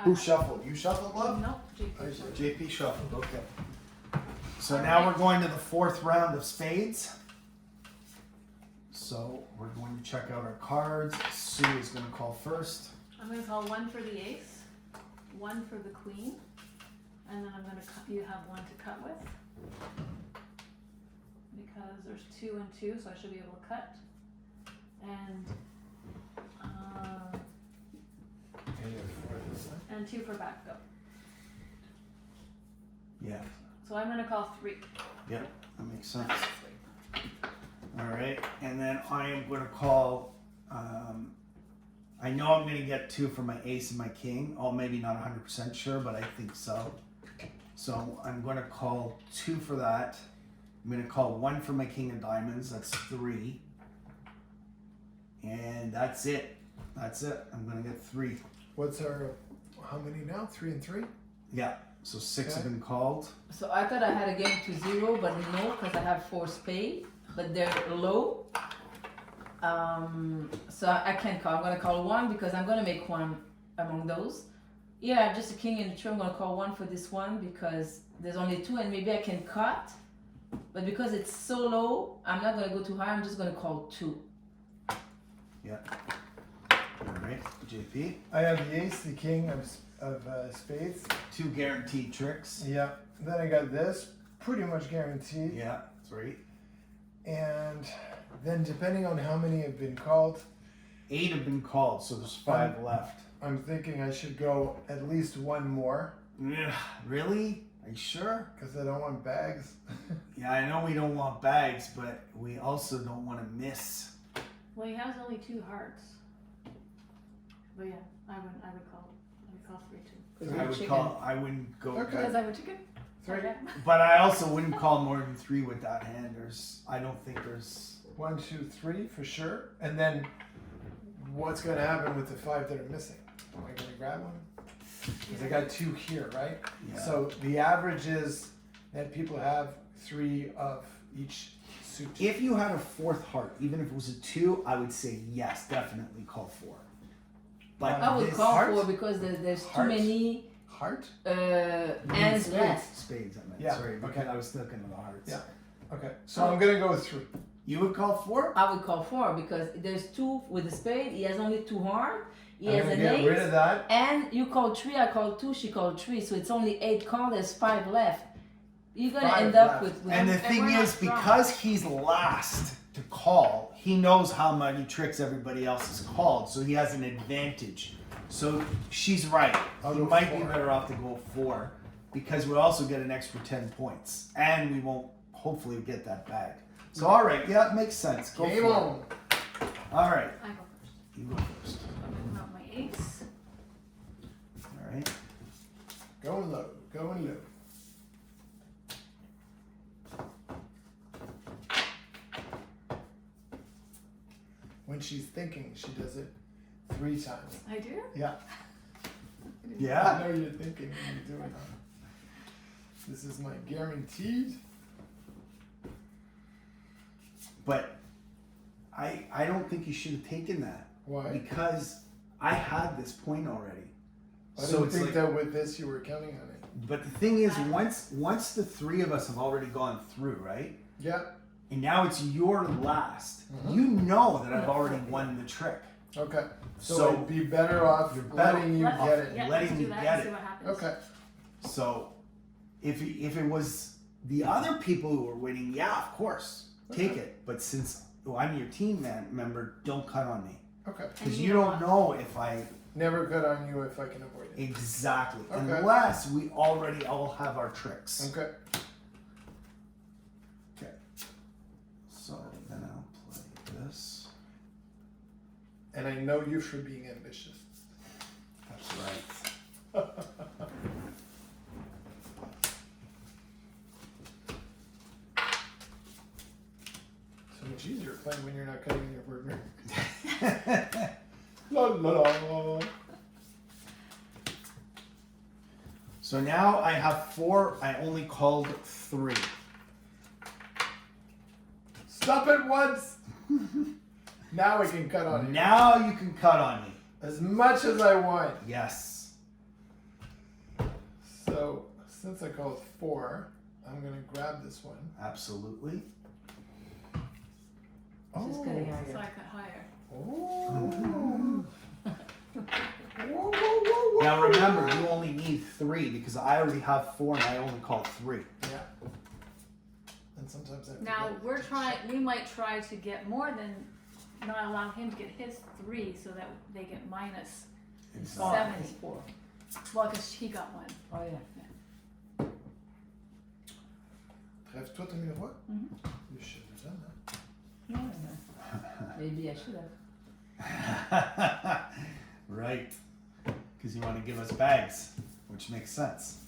Who shuffled? You shuffled, love? No, JP. JP shuffled, okay. So now we're going to the fourth round of spades. So we're going to check out our cards. Sue is going to call first. I'm going to call one for the ace, one for the queen, and then I'm going to cut. You have one to cut with because there's 2 and 2, so I should be able to cut. And 2 for back go. Yeah. So I'm going to call 3. Yep, that makes sense. All right, and then I am going to call, I know I'm going to get 2 for my ace and my king. Oh, maybe not 100% sure, but I think so. So I'm going to call 2 for that. I'm going to call 1 for my king of diamonds. That's 3. And that's it. That's it. I'm going to get 3. What's our, how many now? 3 and 3? Yeah, so 6 have Okay. been called. So I thought I had a game to 0, but no, because I have 4 spades, but they're low. So I can't call. I'm gonna call 1 because I'm gonna make 1 among those. Yeah, just a king and a 2. I'm gonna call 1 for this one because there's only 2, and maybe I can cut. But because it's so low, I'm not gonna go too high. I'm just gonna call 2. Yeah. All right, JP. I have the ace, the king of spades. 2 guaranteed tricks. Yeah. Then I got this, pretty much guaranteed. Yeah, 3. And then depending on how many have been called, 8 have been called, so there's 5 left. I'm thinking I should go at least 1 more Ugh, really? Are you sure? because I don't want bags. Yeah, I know we don't want bags, but we also don't want to miss. Well, he has only 2 hearts. But yeah, I would call 3 too. I wouldn't go. Okay. Because I would chicken. 3. Okay. But I also wouldn't call more than 3 with that hand. I don't think there's. 1, 2, 3 for sure. And then what's going to happen with the 5 that are missing? Am I going to grab one? Because I got 2 here, right? Yeah. So the average is that people have 3 of each suit. If you had a 4th heart, even if it was a 2, I would say yes, definitely call 4. But I would this call heart- 4 because there's too Heart? many Heart? hands spades, left. Spades, I meant. Yeah, Sorry, okay. because I was thinking of the hearts. Yeah. Okay. So I'm going to go with 3. You would call 4? I would call 4 because there's 2 with the spade. He has only 2 hearts. He I'm has going an to get rid ace. of that. And you called 3, I called 2, she called 3. So it's only 8 calls, there's 5 left. You're going to 5 end up left. with And the And thing we're not is, strong. because he's last to call, he knows how many tricks everybody else has called, so he has an advantage. So she's right. I'll He go might be 4. better off to go 4 because we also get an extra 10 points, and we won't hopefully get that bag. So all right, yeah, it makes sense. Go Game for it. on. All right, I go first. you go first. I'm picking out my ace. All right. Going low. Going low. When she's thinking, she does it 3 times. I do? Yeah. I Yeah. know you're thinking when you're doing it. This is my guaranteed. But I don't think you should have taken that Why? because I had this point already. I didn't think that with this you were counting on it. But the thing is, once the 3 of us have already gone through, right? Yeah. And now it's your last. Mhm. You know that I've already won the trick. Okay. So, So, it'd be better off you're better letting you Let's- get it. Yeah, letting let's me do that get and see it. what happens. Okay. So if it was the other people who were winning, yeah, of course, take Okay. it. But since I'm your team member, don't cut on me Okay. because And you don't know if I Never cut on you if I can avoid it. exactly Okay. unless we already all have our tricks. Okay. Okay. So then I'll play this. And I know you for being ambitious. That's right. So much easier playing when you're not cutting your partner. La la la. So now I have 4. I only called 3. Stop it once. Now I can cut on you. Now you can cut on me. As much as I want. Yes. So since I called 4, I'm gonna grab this one. Absolutely. Just getting out So here. I cut higher. Oh. Whoa, whoa, whoa, whoa. Now remember, you only need 3 because I already have 4 and I only called 3. Yeah. And sometimes I Now forget. we might try to get more than, not allow him to get his 3 so that they get minus, Oh, Seven. it's 4. well, cause he got 1. Oh yeah. Trève-toi ton numéro. Mhm. You should have done that. No, no. Maybe I should have. Right. Because you want to give us bags, which makes sense.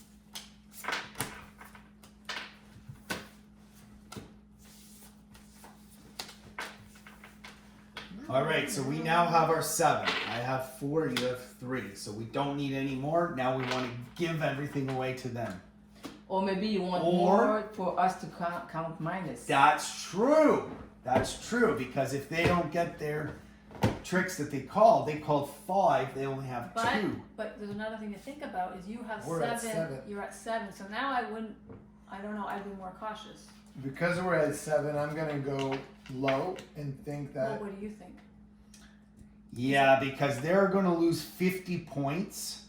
All right, so we now have our 7. I have 4, you have 3. So we don't need any more. Now we want to give everything away to them. Or maybe you want Or- more for us to count minus. That's true. That's true. Because if they don't get their tricks that they called 5, they only have But 2. but there's another thing to think about is you have We're at 7, 7. you're at 7. So now I don't know, I'd be more cautious. Because we're at 7, I'm gonna go low and think Well, that. what do you think? Yeah, because they're going to lose 50 points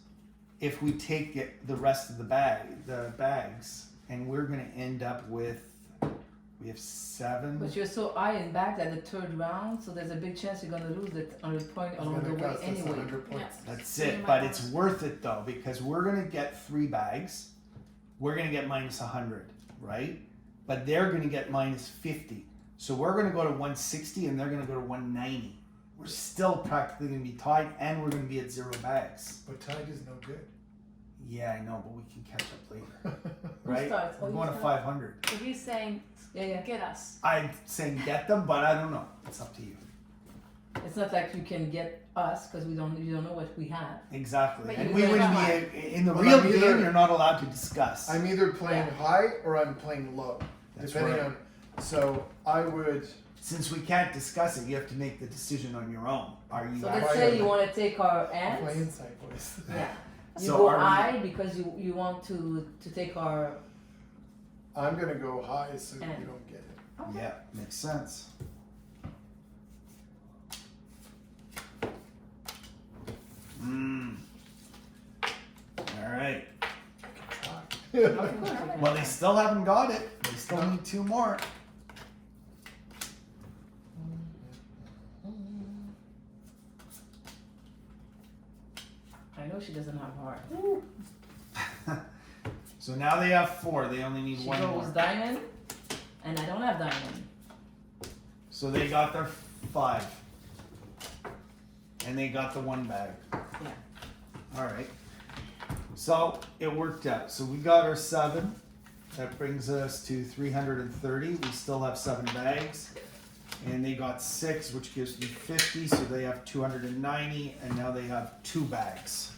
if we take the rest of the bags, and we're going to end up with, we have 7. But you're so high and back at the 3rd round, so there's a big chance you're gonna lose that 100 point It's along the gonna way cost us anyway. 100 points. That's So you it, might but wanna- it's worth it though, because we're going to get 3 bags. We're going to get minus 100, right? But they're going to get minus 50. So we're going to go to 160 and they're going to go to 190. We're still practically going to be tied and we're going to be at 0 bags. But tide is no good. Yeah, I know, but we can catch up later, right? starts? Oh, We're you going to start. 500. So he's saying, Yeah, yeah. get us. I'm saying get them, but I don't know. It's up to you. It's not like you can get us because you don't know what we have. Exactly. But And you we really wouldn't don't. be in the Well, real I'm either- game. You're not allowed to discuss. I'm either playing Yeah. high or I'm playing low, That's depending right. on. So I would. Since we can't discuss it, you have to make the decision on your own. Are you? So Yeah. let's say you want to take our My ants. inside voice. Yeah. You So go are we- high because you want to take our. I'm gonna go high so you And- don't get it. Yeah, makes sense. All right. Try. Well, they still haven't got it. They still need 2 more. I know she doesn't have heart. So now they have 4. They only need She 1 goes more. diamond, and I don't have diamond. So they got their 5. And they got the 1 bag. Yeah. All right. So it worked out. So we got our 7. That brings us to 330. We still have 7 bags. And they got 6, which gives me 50. So they have 290. And now they have 2 bags.